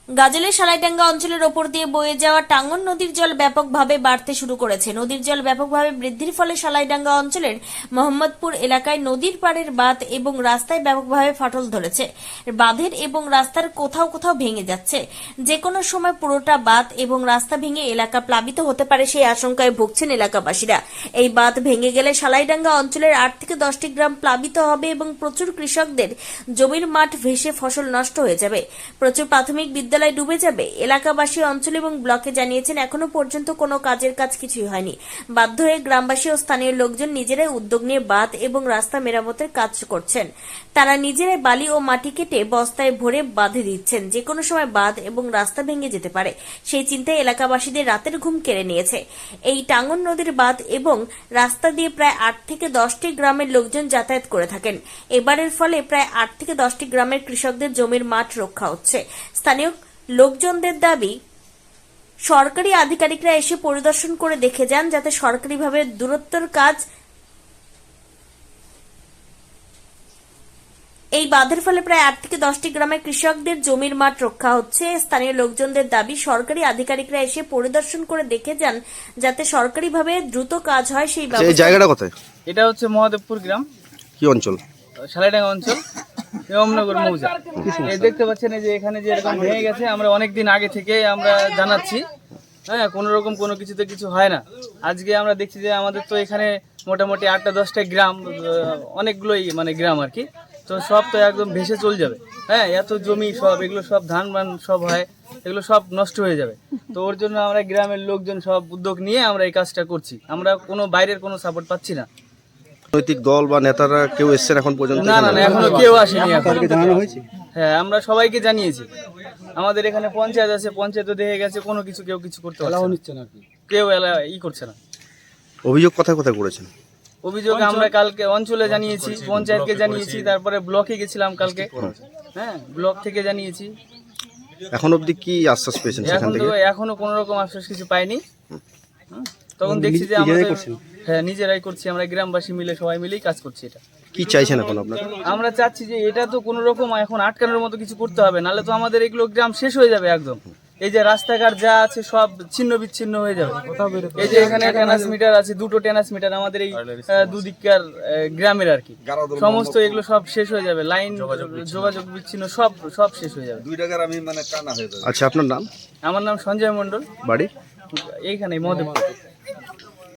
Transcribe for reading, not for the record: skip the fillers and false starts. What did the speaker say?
গাজলের সালাইডাঙ্গা অঞ্চলের ওপর দিয়ে বয়ে যাওয়া টাঙ্গন নদীর জল ব্যাপকভাবে বাড়তে শুরু করেছে। নদীর জল ব্যাপকভাবে বৃদ্ধির ফলে সালাইডাঙ্গা অঞ্চলের মোহাম্মদপুর এলাকায় নদীর পাড়ের বাঁধ এবং রাস্তায় ব্যাপকভাবে ফাটল ধরেছে। বাঁধের এবং রাস্তার কোথাও কোথাও ভেঙে যাচ্ছে। যে কোনো সময় পুরোটা বাঁধ এবং রাস্তা ভেঙে এলাকা প্লাবিত হতে পারে, সেই আশঙ্কায় ভুগছেন এলাকাবাসীরা। এই বাঁধ ভেঙে গেলে সালাইডাঙ্গা অঞ্চলের 8 থেকে 10টি গ্রাম প্লাবিত হবে এবং প্রচুর কৃষকদের জমির মাঠ ভেসে ফসল নষ্ট হয়ে যাবে। প্রচুর প্রাথমিক বিদ্যালয় ডুবে যাবে। এলাকাবাসী অঞ্চল এবং ব্লকে জানিয়েছেন এখনো পর্যন্ত কোনো কাজের কাজ কিছুই হয়নি। বাধ্য হয়ে গ্রামবাসী ও স্থানীয় লোকজন নিজেরাই উদ্যোগ নিয়ে বাঁধ এবং রাস্তা মেরামতের কাজ করছেন। তারা নিজেরাই বালি ও মাটি কেটে বস্তায় ভরে বাঁধে দিচ্ছেন। যে কোনো সময় বাঁধ এবং রাস্তা ভেঙে যেতে পারে, সেই চিন্তায় এলাকাবাসীদের রাতের ঘুম কেড়ে নিয়েছে। এই টাঙ্গন নদীর বাঁধ এবং রাস্তা দিয়ে প্রায় 8 থেকে 10টি গ্রামের লোকজন যাতায়াত করে থাকেন। এবারের ফলে প্রায় 8 থেকে 10টি গ্রামের কৃষকদের জমির মাঠ রক্ষা হচ্ছে। স্থানীয় লোকজনদের দাবি, সরকারি আধিকারিকরা এসে পরিদর্শন করে দেখে যান, যাতে সরকারিভাবে দূরত্বের কাজ। এই বাঁধের ফলে প্রায় 8 থেকে 10টি গ্রামের কৃষকদের জমির মাঠ রক্ষা হচ্ছে। স্থানীয় লোকজনদের দাবি, সরকারি আধিকারিকরা এসে পরিদর্শন করে দেখে যান, যাতে সরকারিভাবে দ্রুত কাজ হয় সেই এই জায়গাটা কোথায়? এটা হচ্ছে মহাদেবপুর গ্রাম, কি অঞ্চল? সালাইডাঙ্গা অঞ্চল, রামনগর মৌজা। এই দেখতে পাচ্ছেন এই যে এখানে যে এরকম ভেঙে গেছে, আমরা অনেকদিন আগে থেকে আমরা জানাচ্ছি। হ্যাঁ, কোনো রকম কোনো কিছুতে কিছু হয় না। আজকে আমরা দেখছি যে আমাদের তো এখানে মোটামুটি 8টা 10টা গ্রাম, অনেকগুলোই মানে গ্রাম আর কি, তো সব তো একদম ভেসে চলে যাবে। হ্যাঁ, এত জমি সব, এগুলো সব ধান মান সব হয়, এগুলো সব নষ্ট হয়ে যাবে। তো ওর জন্য আমরা গ্রামের লোকজন সব উদ্যোগ নিয়ে আমরা এই কাজটা করছি। আমরা কোনো বাইরের কোনো সাপোর্ট পাচ্ছি না। রাজনৈতিক দল বা নেতারা কেউ এসেছেন এখন পর্যন্ত? না না না, এখনো কেউ আসেনি। হ্যাঁ, আমরা সবাইকে জানিয়েছি। আমাদের এখানে পঞ্চায়েত আছে, পঞ্চায়েতও দেখে গেছে, কোনো কিছু কেউ কিছু করতে পারছে না, কেউ করছে না। অভিযোগ কোথায় কোথায় করেছেন? অভিযোগ আমরা কালকে অঞ্চলে জানিয়েছি, পঞ্চায়েতকে জানিয়েছি, তারপরে ব্লকে গেছিলাম কালকে। হ্যাঁ, ব্লক থেকে জানিয়েছি। এখন অবধি কি আশ্বাস পেয়েছেন সেখান থেকে? এখনো কোনো রকম আশ্বাস কিছু পাইনি। তখন দেখছি যে আমাদের, হ্যাঁ, নিজেরাই করছি, আমরা গ্রামবাসী মিলে সবাই মিলেই কাজ করছি। এটা কি চাইছেন এখন আপনারা? আমরা চাচ্ছি যে এটা তো কোনো রকম এখন আটকানোর মতো কিছু করতে হবে, নাহলে তো আমাদের এগুলো গ্রাম শেষ হয়ে যাবে একদম। এই যে রাস্তাঘাট যা আছে সব ছিন্ন বিচ্ছিন্ন হয়ে যাবে। এই যে এখানে ট্রান্সমিটার আছে, 2টো ট্রান্সমিটার আমাদের এই দুদিককার গ্রামের আর কি, সমস্ত এগুলো সব শেষ হয়ে যাবে। লাইন যোগাযোগ বিচ্ছিন্ন সব সব শেষ হয়ে যাবে। আচ্ছা, আপনার নাম? আমার নাম সঞ্জয় মণ্ডল, বাড়ি এইখানে মহাদেবপুর।